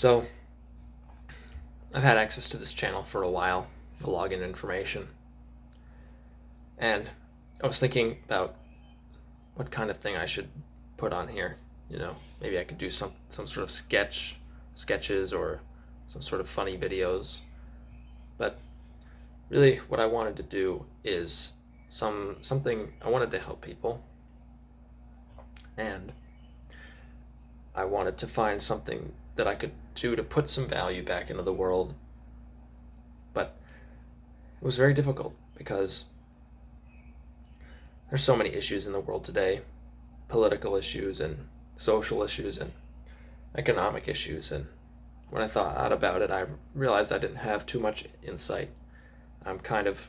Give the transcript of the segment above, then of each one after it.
So I've had access to this channel for a while, the login information, and I was thinking about what kind of thing I should put on here. Maybe I could do some sort of sketches or some sort of funny videos. But really what I wanted to do is something I wanted to help people, and I wanted to find something that I could do to put some value back into the world. But it was very difficult because there's so many issues in the world today, political issues and social issues and economic issues. And when I thought about it, I realized I didn't have too much insight. I'm kind of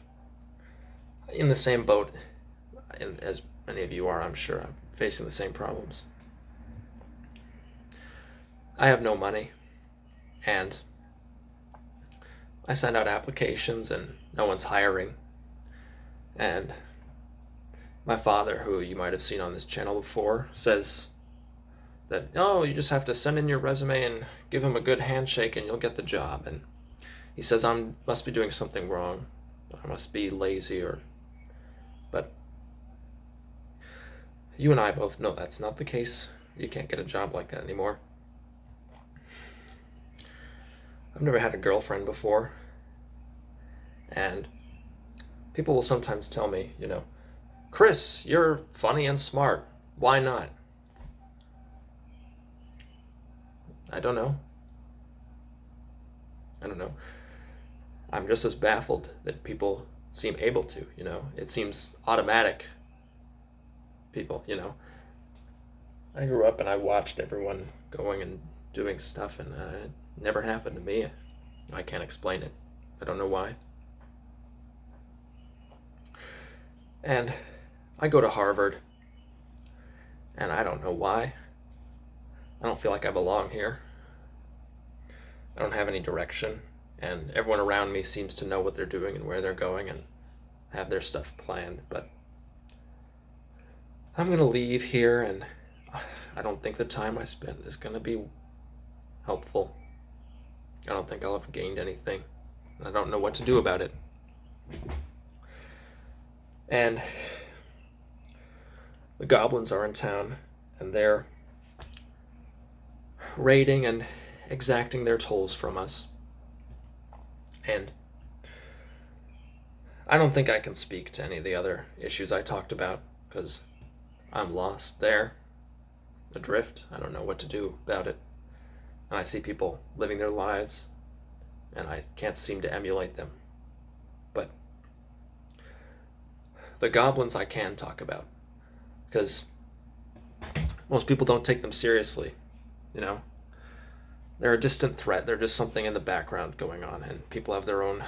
in the same boat as many of you are, I'm sure. I'm facing the same problems. I have no money, and I send out applications and no one's hiring. And my father, who you might have seen on this channel before, says that, oh, you just have to send in your resume and give him a good handshake and you'll get the job. And he says I must be doing something wrong. I must be lazy but you and I both know that's not the case. You can't get a job like that anymore. I've never had a girlfriend before, and people will sometimes tell me, Chris, you're funny and smart. Why not? I don't know. I'm just as baffled that people seem able to, It seems automatic. People, I grew up and I watched everyone going and doing stuff, and it never happened to me. I can't explain it. I don't know why. And I go to Harvard, and I don't know why. I don't feel like I belong here. I don't have any direction, and everyone around me seems to know what they're doing and where they're going and have their stuff planned. But I'm going to leave here, and I don't think the time I spent is going to be helpful. I don't think I'll have gained anything. I don't know what to do about it. And the goblins are in town, and they're raiding and exacting their tolls from us. And I don't think I can speak to any of the other issues I talked about, because I'm lost there, adrift. I don't know what to do about it. And I see people living their lives, and I can't seem to emulate them. But the goblins I can talk about, because most people don't take them seriously. They're a distant threat. They're just something in the background going on, and people have their own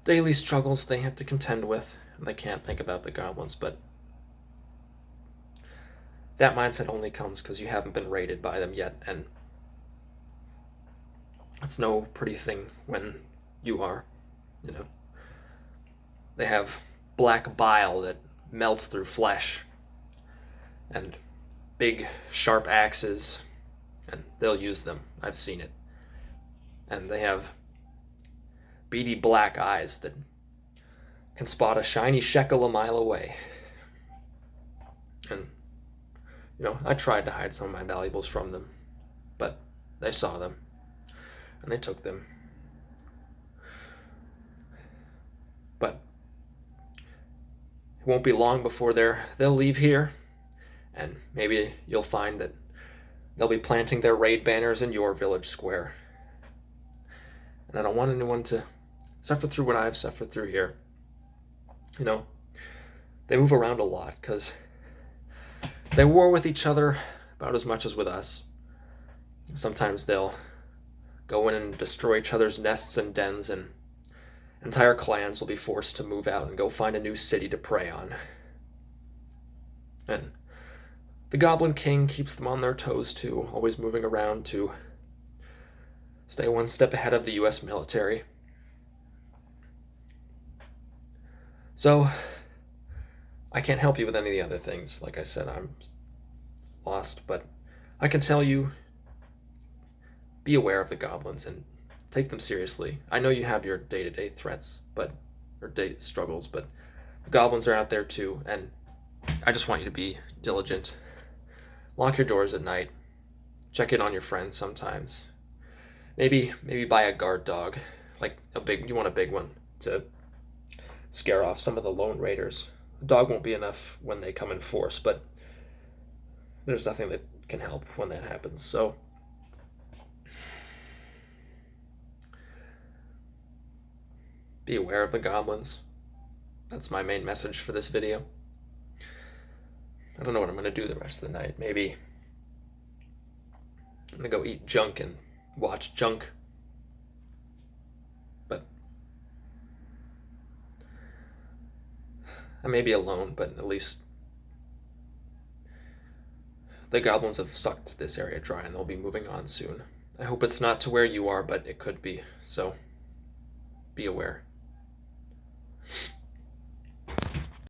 daily struggles they have to contend with, and they can't think about the goblins. But that mindset only comes because you haven't been raided by them yet, and it's no pretty thing when you are. They have black bile that melts through flesh, and big sharp axes, and they'll use them. I've seen it. And they have beady black eyes that can spot a shiny shekel a mile away. And I tried to hide some of my valuables from them, but they saw them and they took them. But it won't be long before they'll leave here, and maybe you'll find that they'll be planting their raid banners in your village square. And I don't want anyone to suffer through what I've suffered through here. They move around a lot because they war with each other about as much as with us. Sometimes they'll go in and destroy each other's nests and dens, and entire clans will be forced to move out and go find a new city to prey on. And the Goblin King keeps them on their toes too, always moving around to stay one step ahead of the US military. So I can't help you with any of the other things. Like I said, I'm lost, but I can tell you be aware of the goblins and take them seriously. I know you have your day-to-day threats, or day struggles, but the goblins are out there too, and I just want you to be diligent. Lock your doors at night. Check in on your friends sometimes. Maybe buy a guard dog, like you want a big one to scare off some of the lone raiders. A dog won't be enough when they come in force, but there's nothing that can help when that happens. So be aware of the goblins. That's my main message for this video. I don't know what I'm going to do the rest of the night. Maybe I'm going to go eat junk and watch junk. But I may be alone, but at least the goblins have sucked this area dry and they'll be moving on soon. I hope it's not to where you are, but it could be. So be aware.